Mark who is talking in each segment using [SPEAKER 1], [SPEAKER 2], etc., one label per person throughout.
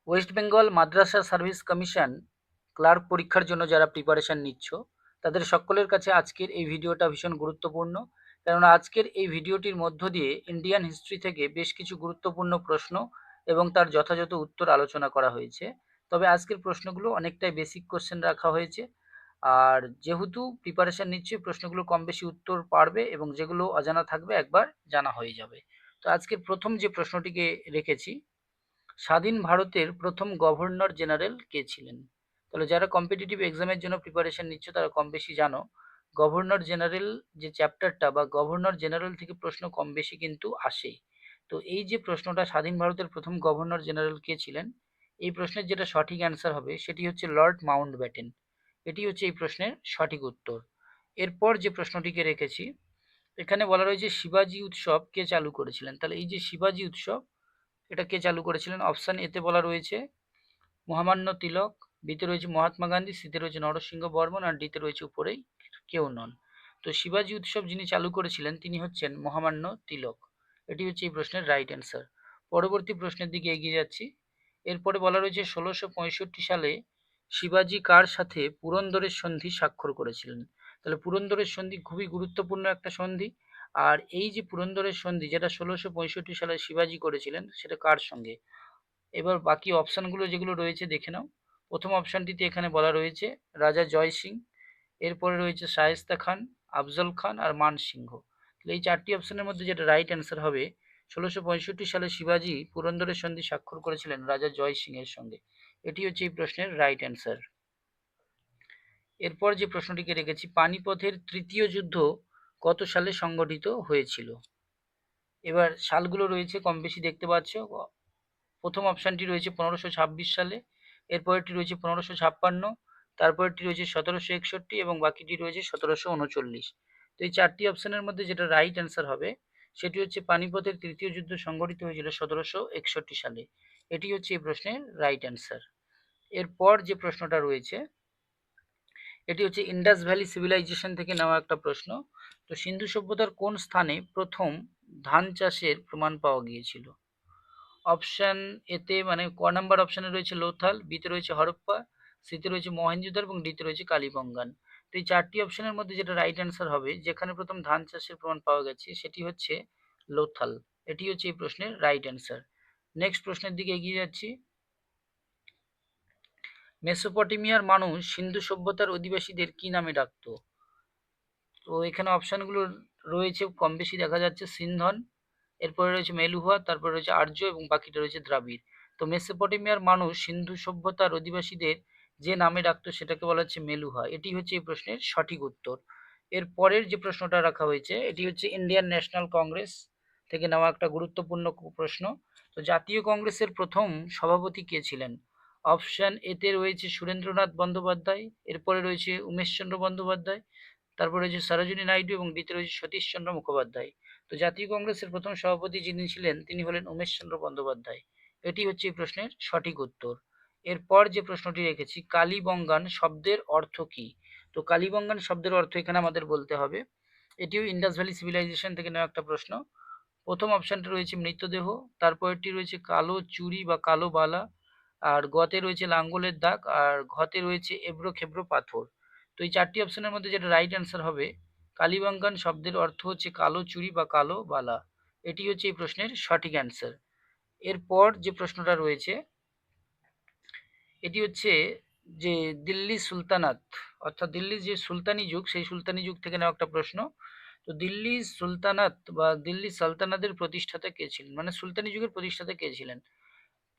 [SPEAKER 1] West Bengal মাদ্রাসা service commission clerk পরীক্ষার জন্য যারা প্রিপারেশন নিচ্ছ তাদের সকলের কাছে আজকের এই ভিডিওটা ভীষণ গুরুত্বপূর্ণ, কেননা আজকের এই ভিডিওটির মধ্য দিয়ে ইন্ডিয়ান হিস্ট্রি থেকে বেশ কিছু গুরুত্বপূর্ণ প্রশ্ন এবং তার যথাযথ উত্তর আলোচনা করা হয়েছে। তবে আজকের প্রশ্নগুলো অনেকটাই বেসিক কোশ্চেন রাখা হয়েছে, আর যেহেতু প্রিপারেশন নিচ্ছে প্রশ্নগুলো কম বেশি উত্তর পারবে এবং যেগুলো অজানা থাকবে একবার জানা হয়ে যাবে। তো আজকের প্রথম যে প্রশ্নটিকে রেখেছি, স্বাধীন ভারতের প্রথম গভর্নর জেনারেল কে ছিলেন? তাহলে যারা কম্পিটিটিভ এক্সামের জন্য প্রিপারেশন নিচ্ছ তারা কম বেশি জানো গভর্নর জেনারেল যে চ্যাপ্টারটা বা গভর্নর জেনারেল থেকে প্রশ্ন কম বেশি কিন্তু আসে। তো এই যে প্রশ্নটা স্বাধীন ভারতের প্রথম গভর্নর জেনারেল কে ছিলেন, এই প্রশ্নের যেটা সঠিক অ্যান্সার হবে সেটি হচ্ছে লর্ড মাউন্টব্যাটেন। এটি হচ্ছে এই প্রশ্নের সঠিক উত্তর। এরপর যে প্রশ্নটিকে রেখেছি, এখানে বলা রয়েছে শিবাজি উৎসব কে চালু করেছিলেন? তাহলে এই যে শিবাজি উৎসব, এটা কে চালু করেছিলেন? অপশান এতে বলা রয়েছে মহামান্য তিলক, বিতে রয়েছে মহাত্মা গান্ধী, সিতে রয়েছে নরসিংহ বর্মন, আর ডিতে রয়েছে উপরেই কেউ নন। তো শিবাজি উৎসব যিনি চালু করেছিলেন তিনি হচ্ছেন মহামান্য তিলক। এটি হচ্ছে এই প্রশ্নের রাইট অ্যান্সার। পরবর্তী প্রশ্নের দিকে এগিয়ে যাচ্ছি। এরপরে বলা রয়েছে ১৬৬৫ সালে শিবাজি কার সাথে পুরন্দরের সন্ধি স্বাক্ষর করেছিলেন? তাহলে পুরন্দরের সন্ধি খুবই গুরুত্বপূর্ণ একটা সন্ধি, আর এই যে পুরন্দরের সন্ধি যেটা ১৬৬৫ সালে শিবাজি করেছিলেন সেটা কার সঙ্গে? এবার বাকি অপশানগুলো যেগুলো রয়েছে দেখে নাও। প্রথম অপশানটিতে এখানে বলা রয়েছে রাজা জয় সিং, এরপরে রয়েছে শায়েস্তা খান, আফজল খান আর মান সিংহ। তাহলে এই চারটি অপশানের মধ্যে যেটা রাইট অ্যান্সার হবে, ১৬৬৫ সালে শিবাজি পুরন্দরের সন্ধি স্বাক্ষর করেছিলেন রাজা জয় সিং এর সঙ্গে। এটি হচ্ছে এই প্রশ্নের রাইট অ্যান্সার। এরপর যে প্রশ্নটিকে রেখেছি, পানিপথের তৃতীয় যুদ্ধ কত সালে সংগঠিত হয়েছিল? এবার সালগুলো রয়েছে কম বেশি দেখতে পাচ্ছ। প্রথম অপশানটি রয়েছে ১৫২৬ সালে, এরপরেরটি রয়েছে ১৫৫৬, তারপরেরটি রয়েছে ১৭৬১ এবং বাকিটি রয়েছে ১৭৩৯। তো এই চারটি অপশানের মধ্যে যেটা রাইট অ্যান্সার হবে সেটি হচ্ছে পানিপথের তৃতীয় যুদ্ধ সংঘটিত হয়েছিল ১৭৬১ সালে। এটি হচ্ছে এই প্রশ্নের রাইট অ্যান্সার। এরপর যে প্রশ্নটা রয়েছে এটি হচ্ছে ইন্ডাস ভ্যালি সিভিলাইজেশন থেকে নেওয়া একটা প্রশ্ন। তো সিন্ধু সভ্যতার কোন স্থানে প্রথম ধান চাষের প্রমাণ পাওয়া গিয়েছিল? অপশান এতে মানে ক নাম্বার অপশানে রয়েছে লোথাল, বিতে রয়েছে হরপ্পা, সিতে রয়েছে মহেঞ্জোদারো এবং ডিতে রয়েছে কালীবঙ্গান। তো এই চারটি অপশানের মধ্যে যেটা রাইট অ্যান্সার হবে, যেখানে প্রথম ধান চাষের প্রমাণ পাওয়া গেছে সেটি হচ্ছে লোথাল। এটি হচ্ছে এই প্রশ্নের রাইট অ্যান্সার। নেক্সট প্রশ্নের দিকে এগিয়ে যাচ্ছি। মেসোপটেমিয়ার মানুষ সিন্ধু সভ্যতার অধিবাসীদের কি নামে ডাকতো? তো এখানে অপশানগুলো রয়েছে কম বেশি দেখা যাচ্ছে সিন্ধন, এরপরে রয়েছে মেলুহা, তারপরে রয়েছে আর্য এবং বাকিটা রয়েছে দ্রাবিড়। তো মেসোপটেমিয়ার মানুষ সিন্ধু সভ্যতার অধিবাসীদের যে নামে ডাকতো সেটাকে বলা হচ্ছে মেলুহা। এটি হচ্ছে এই প্রশ্নের সঠিক উত্তর। এর পরের যে প্রশ্নটা রাখা হয়েছে এটি হচ্ছে ইন্ডিয়ান ন্যাশনাল কংগ্রেস থেকে নেওয়া একটা গুরুত্বপূর্ণ প্রশ্ন। তো জাতীয় কংগ্রেসের প্রথম সভাপতি কে ছিলেন? অপশান এতে রয়েছে সুরেন্দ্রনাথ বন্দ্যোপাধ্যায়, এরপরে রয়েছে উমেশচন্দ্র বন্দ্যোপাধ্যায়, তারপরে রয়েছে সরোজিনী নাইডু এবং ডিতে রয়েছে সতীশচন্দ্র মুখোপাধ্যায়। তো জাতীয় কংগ্রেসের প্রথম সভাপতি যিনি ছিলেন তিনি হলেন উমেশচন্দ্র বন্দ্যোপাধ্যায়। এটি হচ্ছে এই প্রশ্নের সঠিক উত্তর। এরপর যে প্রশ্নটি রেখেছি, কালীবঙ্গান শব্দের অর্থ কী? তো কালীবঙ্গান শব্দের অর্থ এখানে আমাদের বলতে হবে, এটিও ইন্ডাস ভ্যালি সিভিলাইজেশন থেকে নেওয়া একটা প্রশ্ন। প্রথম অপশানটি রয়েছে মৃতদেহ, তারপরেরটি রয়েছে কালো চুড়ি বা কালো বালা, আর গতে রয়েছে লাঙ্গলের দাগ, আর ঘতে রয়েছে এবড়ো খেবড়ো পাথর। তো এই চারটি অপশানের মধ্যে যেটা রাইট অ্যান্সার হবে, কালীবাঙ্গান শব্দের অর্থ হচ্ছে কালো চুড়ি বা কালো বালা। এটি হচ্ছে এই প্রশ্নের সঠিক অ্যান্সার। এরপর যে প্রশ্নটা রয়েছে এটি হচ্ছে যে দিল্লি সুলতানাত, অর্থাৎ দিল্লির যে সুলতানি যুগ সেই সুলতানি যুগ থেকে নেওয়া একটা প্রশ্ন। তো দিল্লি সুলতানাত বা দিল্লি সালতানাতের প্রতিষ্ঠাতা কে ছিলেন, মানে সুলতানি যুগের প্রতিষ্ঠাতা কে ছিলেন?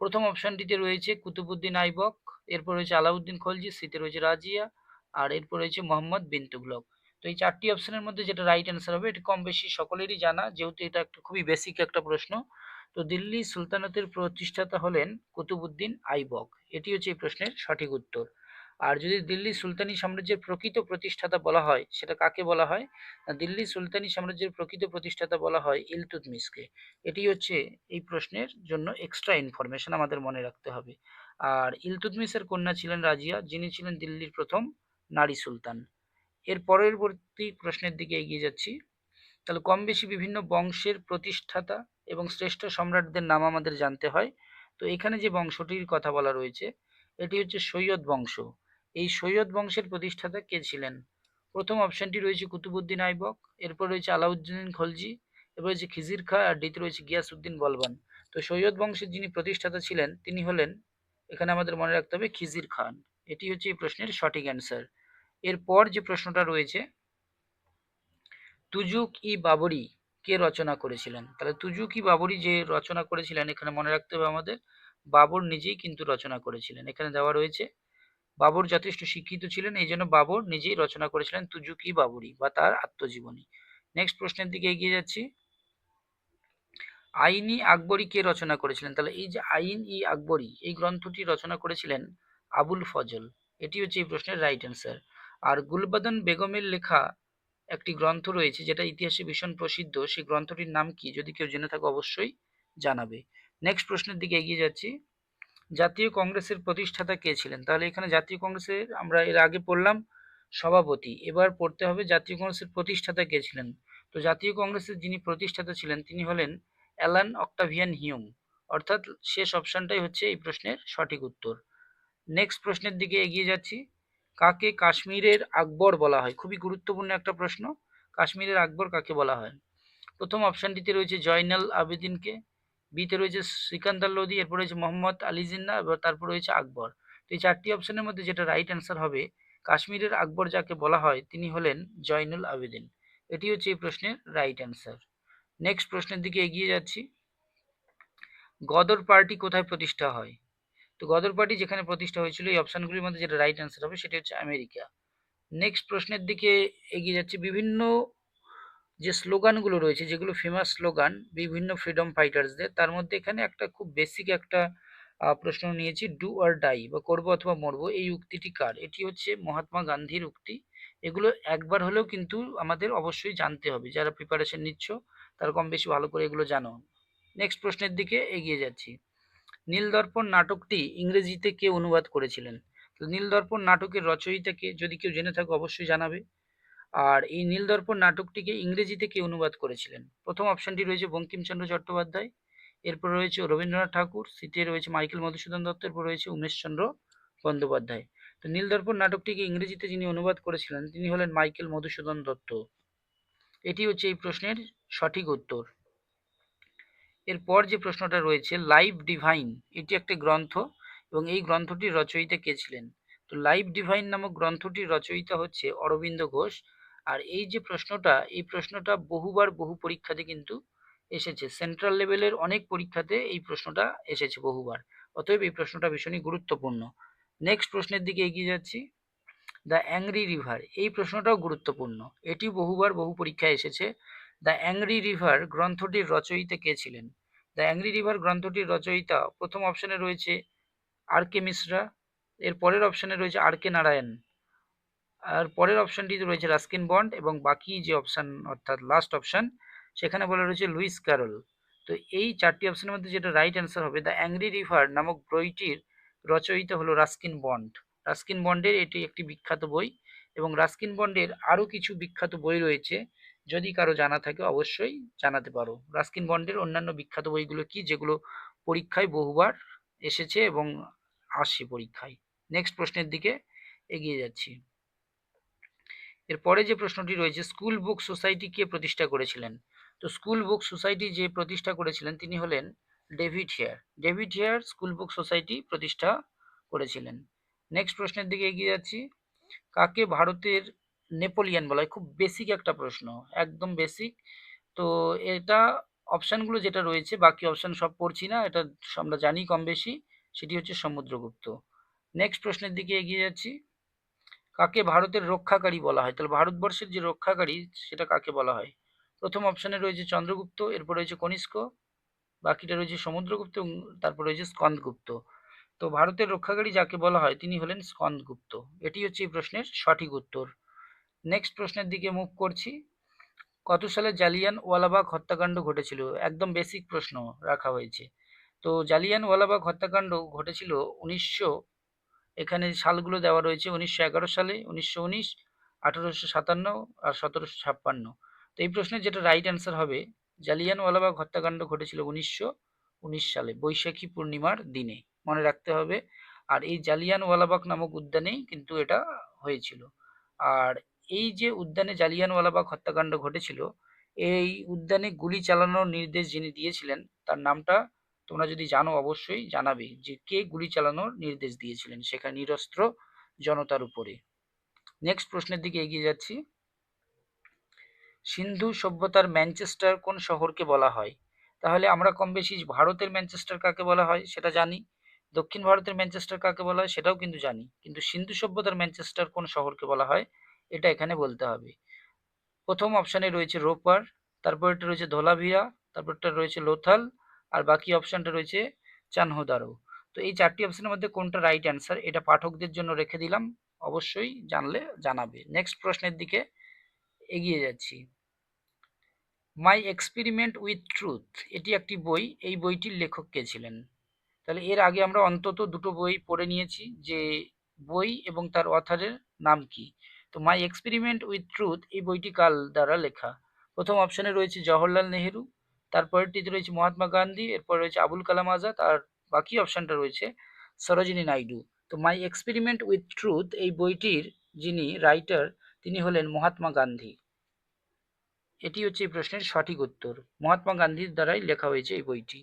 [SPEAKER 1] প্রথম অপশানটিতে রয়েছে কুতুবুদ্দিন আইবক, এরপর রয়েছে আলাউদ্দিন খলজি, সিতে রয়েছে রাজিয়া, আর এরপর রয়েছে মোহাম্মদ বিন তুগলক। তো এই চারটি অপশানের মধ্যে যেটা রাইট অ্যান্সার হবে, এটি কম বেশি সকলেরই জানা যেহেতু এটা একটা খুবই বেসিক একটা প্রশ্ন। তো দিল্লি সুলতানাতের প্রতিষ্ঠাতা হলেন কুতুবুদ্দিন আইবক। এটি হচ্ছে এই প্রশ্নের সঠিক উত্তর। আর যদি দিল্লি সুলতানি সাম্রাজ্যের প্রকৃত প্রতিষ্ঠাতা বলা হয় সেটা কাকে বলা হয়? না, দিল্লি সুলতানি সাম্রাজ্যের প্রকৃত প্রতিষ্ঠাতা বলা হয় ইলতুৎমিশকে। এটি হচ্ছে এই প্রশ্নের জন্য এক্সট্রা ইনফরমেশন আমাদের মনে রাখতে হবে। আর ইলতুৎমিশের কন্যা ছিলেন রাজিয়া, যিনি ছিলেন দিল্লির প্রথম নারী সুলতান। এর পরবর্তী প্রশ্নের দিকে এগিয়ে যাচ্ছি। তাহলে কম বেশি বিভিন্ন বংশের প্রতিষ্ঠাতা এবং শ্রেষ্ঠ সম্রাটদের নাম আমাদের জানতে হয়। তো এখানে যে বংশটির কথা বলা রয়েছে এটি হচ্ছে সৈয়দ বংশ। এই সৈয়দ বংশের প্রতিষ্ঠাতা কে ছিলেন? প্রথম অপশনটি রয়েছে কুতুবউদ্দিন আইবক, এরপর রয়েছে আলাউদ্দিন খলজি, এরপর রয়েছে খিজির খা, আর ডিতে রয়েছে গিয়াসউদ্দিন বলবান। তো সৈয়দ বংশের যিনি প্রতিষ্ঠাতা ছিলেন তিনি হলেন, এখানে আমাদের মনে রাখতে হবে, খিজির খান। এটি হচ্ছে এই প্রশ্নের সঠিক অ্যান্সার। এরপর যে প্রশ্নটা রয়েছে, তুজুক ই বাবরি কে রচনা করেছিলেন? তাহলে তুজুক ই বাবরি যে রচনা করেছিলেন, এখানে মনে রাখতে হবে আমাদের বাবর নিজেই কিন্তু রচনা করেছিলেন। এখানে দেওয়া রয়েছে বাবর যথেষ্ট শিক্ষিত ছিলেন, এই জন্য বাবর নিজেই রচনা করেছিলেন তুজুক ই বাবরি বা তার আত্মজীবনী। নেক্সট প্রশ্নের দিকে এগিয়ে যাচ্ছি। আইন ই আকবরী কে রচনা করেছিলেন? তাহলে এই যে আইন ই আকবরী এই গ্রন্থটি রচনা করেছিলেন আবুল ফজল। এটি হচ্ছে এই প্রশ্নের রাইট অ্যান্সার। আর গুলবাদন বেগমের লেখা একটি গ্রন্থ রয়েছে যেটা ইতিহাসে ভীষণ প্রসিদ্ধ, সেই গ্রন্থটির নাম কি? যদি কেউ জেনে থাকে অবশ্যই জানাবে। নেক্সট প্রশ্নের দিকে এগিয়ে যাচ্ছি। জাতীয় কংগ্রেসের প্রতিষ্ঠাতা কে ছিলেন? তাহলে এখানে জাতীয় কংগ্রেসের আমরা এর আগে পড়লাম সভাপতি, এবার পড়তে হবে জাতীয় কংগ্রেসের প্রতিষ্ঠাতা কে ছিলেন। তো জাতীয় কংগ্রেসের যিনি প্রতিষ্ঠাতা ছিলেন তিনি হলেন অ্যালান অক্টাভিয়ান হিউম, অর্থাৎ শেষ অপশনটাই হচ্ছে এই প্রশ্নের সঠিক উত্তর। নেক্সট প্রশ্নের দিকে এগিয়ে যাচ্ছি। কাকে কাশ্মীরের আকবর বলা হয়? খুবই গুরুত্বপূর্ণ একটা প্রশ্ন। কাশ্মীরের আকবর কাকে বলা হয়? প্রথম অপশনটিতে রয়েছে জয়নাল আবেদিনকে, বিতে রয়েছে সিকান্দার লোদি, এরপর রয়েছে মোহাম্মদ আলী জিন্না, এবার তারপর রয়েছে আকবর। তো এই চারটি অপশনের মধ্যে যেটা রাইট অ্যান্সার হবে, কাশ্মীরের আকবর যাকে বলা হয় তিনি হলেন জয়নুল আবেদিন। এটি হচ্ছে এই প্রশ্নের রাইট অ্যান্সার। নেক্সট প্রশ্নের দিকে এগিয়ে যাচ্ছি। গদর পার্টি কোথায় প্রতিষ্ঠা হয়? তো গদর পার্টি যেখানে প্রতিষ্ঠা হয়েছিল, এই অপশনগুলির মধ্যে যেটা রাইট অ্যান্সার হবে সেটি হচ্ছে আমেরিকা। নেক্সট প্রশ্নের দিকে এগিয়ে যাচ্ছি। বিভিন্ন যে স্লোগানগুলো রয়েছে, যেগুলো ফেমাস স্লোগান বিভিন্ন ফ্রিডম ফাইটার্সদের, তার মধ্যে এখানে একটা খুব বেসিক একটা প্রশ্ন নিয়েছি, ডু অর ডাই বা করবো অথবা মরবো, এই উক্তিটি কার? এটি হচ্ছে মহাত্মা গান্ধীর উক্তি। এগুলো একবার হলেও কিন্তু আমাদের অবশ্যই জানতে হবে, যারা প্রিপারেশন নিচ্ছ তারা কম বেশি ভালো করে এগুলো জানো। নেক্সট প্রশ্নের দিকে এগিয়ে যাচ্ছি। নীলদর্পণ নাটকটি ইংরেজিতে কে অনুবাদ করেছিলেন? তো নীলদর্পণ নাটকের রচয়িতা কে? যদি কেউ জেনে থাকে অবশ্যই জানাবে। আর এই নীলদর্পণ নাটকটিকে ইংরেজিতে কে অনুবাদ করেছিলেন? প্রথম অপশনটি রয়েছে বঙ্কিমচন্দ্র চট্টোপাধ্যায়, এরপর রয়েছে রবীন্দ্রনাথ ঠাকুর, সিতে রয়েছে মাইকেল মধুসূদন দত্ত, এরপর রয়েছে উমেশচন্দ্র বন্দ্যোপাধ্যায়। তো নীলদর্পণ নাটকটিকে ইংরেজিতে যিনি অনুবাদ করেছিলেন তিনি হলেন মাইকেল মধুসূদন দত্ত। এটি হচ্ছে এই প্রশ্নের সঠিক উত্তর। এরপর যে প্রশ্নটা রয়েছে, লাইভ ডিভাইন এটি একটি গ্রন্থ এবং এই গ্রন্থটির রচয়িতা কে ছিলেন? তো লাইভ ডিভাইন নামক গ্রন্থটির রচয়িতা হচ্ছে অরবিন্দ ঘোষ। আর এই যে প্রশ্নটা, এই প্রশ্নটা বহুবার বহু পরীক্ষাতে কিন্তু এসেছে, সেন্ট্রাল লেভেলের অনেক পরীক্ষাতে এই প্রশ্নটা এসেছে বহুবার, অতএব এই প্রশ্নটা ভীষণই গুরুত্বপূর্ণ। নেক্সট প্রশ্নের দিকে এগিয়ে যাচ্ছি। দ্য অ্যাংরি রিভার এই প্রশ্নটাও গুরুত্বপূর্ণ, এটি বহুবার বহু পরীক্ষায় এসেছে। দ্য অ্যাংরি রিভার গ্রন্থটির রচয়িতা কে ছিলেন? দ্য অ্যাংরি রিভার গ্রন্থটির রচয়িতা প্রথম অপশনে রয়েছে আর কে মিশ্রা, এর পরের অপশনে রয়েছে আর কে নারায়ণ, আর পরের অপশনটিতে রয়েছে রাস্কিন বন্ড, এবং বাকি যে অপশন অর্থাৎ লাস্ট অপশন সেখানে বলা রয়েছে লুইস ক্যারল। তো এই চারটি অপশনের মধ্যে যেটা রাইট অ্যান্সার হবে, দ্য অ্যাংরি রিভার নামক বইটির রচয়িতা হলো রাস্কিন বন্ড। রাস্কিন বন্ডের এটি একটি বিখ্যাত বই, এবং রাস্কিন বন্ডের আরও কিছু বিখ্যাত বই রয়েছে, যদি কারো জানা থাকে অবশ্যই জানাতে পারো। রাস্কিন বন্ডের অন্যান্য বিখ্যাত বইগুলো কি, যেগুলো পরীক্ষায় বহুবার এসেছে এবং আসে পরীক্ষায়? নেক্সট প্রশ্নের দিকে এগিয়ে যাচ্ছি। এরপরে যে প্রশ্নটি রয়েছে, স্কুল বুক সোসাইটি কে প্রতিষ্ঠা করেছিলেন? তো স্কুল বুক সোসাইটি যে প্রতিষ্ঠা করেছিলেন তিনি হলেন David Hare. David Hare school book society প্রতিষ্ঠা করেছিলেন। নেক্সট প্রশ্নের দিকে এগিয়ে যাচ্ছি। কাকে ভারতের নেপোলিয়ান বলা হয়? খুব বেসিক একটা প্রশ্ন, একদম বেসিক। তো এটা অপশানগুলো যেটা রয়েছে, বাকি অপশান সব পড়ছি না, এটা আমরা জানি কম বেশি, সেটি হচ্ছে সমুদ্রগুপ্ত। নেক্সট প্রশ্নের দিকে এগিয়ে যাচ্ছি। কাকে ভারতের রক্ষাকারী বলা হয়? তাহলে ভারতবর্ষের যে রক্ষাকারী সেটা কাকে বলা হয়? প্রথম অপশানে রয়েছে চন্দ্রগুপ্ত, এরপর রয়েছে কনিষ্ক, বাকিটা রয়েছে সমুদ্রগুপ্ত, এবং তারপর রয়েছে স্কন্দগুপ্ত। তো ভারতের রক্ষাকারী যাকে বলা হয় তিনি হলেন স্কন্দগুপ্ত। এটি হচ্ছে এই প্রশ্নের সঠিক উত্তর। নেক্সট প্রশ্নের দিকে মুভ করছি। কত সালে জালিয়ান ওয়ালাবাগ হত্যাকাণ্ড ঘটেছিল? একদম বেসিক প্রশ্ন রাখা হয়েছে। তো জালিয়ান ওয়ালাবাগ হত্যাকাণ্ড ঘটেছিল এখানে সালগুলো দেওয়া রয়েছে 1911 সালে, 1919, 1857 আর 1756। তো এই প্রশ্নের যেটা রাইট অ্যান্সার হবে, জালিয়ানওয়ালাবাগ হত্যাকাণ্ড ঘটেছিল 1919 সালে বৈশাখী পূর্ণিমার দিনে, মনে রাখতে হবে। আর এই জালিয়ানওয়ালাবাগ নামক উদ্যানেই কিন্তু এটা হয়েছিল। আর এই যে উদ্যানে জালিয়ানওয়ালাবাগ হত্যাকাণ্ড ঘটেছিল, এই উদ্যানে গুলি চালানোর নির্দেশ যিনি দিয়েছিলেন তার নামটা তোমরা যদি জানো অবশ্যই জানাবে, যে কে গুলি চালানোর নির্দেশ দিয়েছিলেন সেখানে নিরস্ত্র জনতার উপরে। নেক্সট প্রশ্নের দিকে এগিয়ে যাচ্ছি। সিন্ধু সভ্যতার ম্যানচেস্টার কোন শহরকে বলা হয়? তাহলে আমরা কম বেশি ভারতের ম্যানচেস্টার কাকে বলা হয় সেটা জানি, দক্ষিণ ভারতের ম্যানচেস্টার কাকে বলা হয় সেটাও কিন্তু জানি, কিন্তু সিন্ধু সভ্যতার ম্যানচেস্টার কোন শহরকে বলা হয় এটা এখানে বলতে হবে। প্রথম অপশানে রয়েছে রোপার, তারপরটা রয়েছে ধোলাভিরা, তারপরটা রয়েছে লোথাল, আর বাকি অপশানটা রয়েছে চানহোদারো। তো এই চারটি অপশানের মধ্যে কোনটা রাইট অ্যান্সার এটা পাঠকদের জন্য রেখে দিলাম, অবশ্যই জানলে জানাবে। নেক্সট প্রশ্নের দিকে এগিয়ে যাচ্ছি। মাই এক্সপেরিমেন্ট উইথ ট্রুথ এটি একটি বই, এই বইটির লেখক কে ছিলেন? তাহলে এর আগে আমরা অন্তত দুটো বই পড়ে নিয়েছি, যে বই এবং তার অথারের নাম কি। তো মাই এক্সপেরিমেন্ট উইথ ট্রুথ এই বইটি কার দ্বারা লেখা? প্রথম অপশানে রয়েছে জওহরলাল নেহেরু, তারপরটিতে রয়েছে মহাত্মা গান্ধী, এরপর রয়েছে আবুল কালাম আজাদ, আর বাকি অপশানটা রয়েছে সরোজিনী নাইডু। তো মাই এক্সপেরিমেন্ট উইথ ট্রুথ এই বইটির যিনি রাইটার তিনি হলেন মহাত্মা গান্ধী। এটি হচ্ছে এই প্রশ্নের সঠিক উত্তর, মহাত্মা গান্ধীর দ্বারাই লেখা হয়েছে এই বইটি।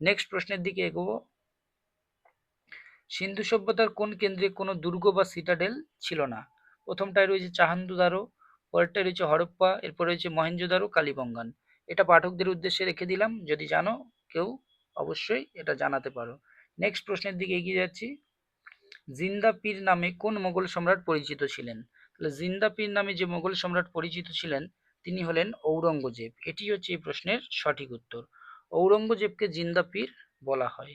[SPEAKER 1] নেক্সট প্রশ্নের দিকে এগোবো। সিন্ধু সভ্যতার কোন কেন্দ্রে কোনো দুর্গ বা সিটাডেল ছিল না? প্রথমটায় রয়েছে চাহান্দুদারো, পরেরটায় রয়েছে হরপ্পা, এরপর রয়েছে মহেঞ্জোদারো, কালীবঙ্গান। এটা পাঠকদের উদ্দেশ্যে রেখে দিলাম, যদি জানো কেউ অবশ্যই এটা জানাতে পারো। নেক্সট প্রশ্নের দিকে এগিয়ে যাচ্ছি। জিন্দা পীর নামে কোন মোগল সম্রাট পরিচিত ছিলেন? তাহলে জিন্দা পীর নামে যে মোগল সম্রাট পরিচিত ছিলেন তিনি হলেন ঔরঙ্গজেব। এটি হচ্ছে এই প্রশ্নের সঠিক উত্তর, ঔরঙ্গজেবকে জিন্দা পীর বলা হয়।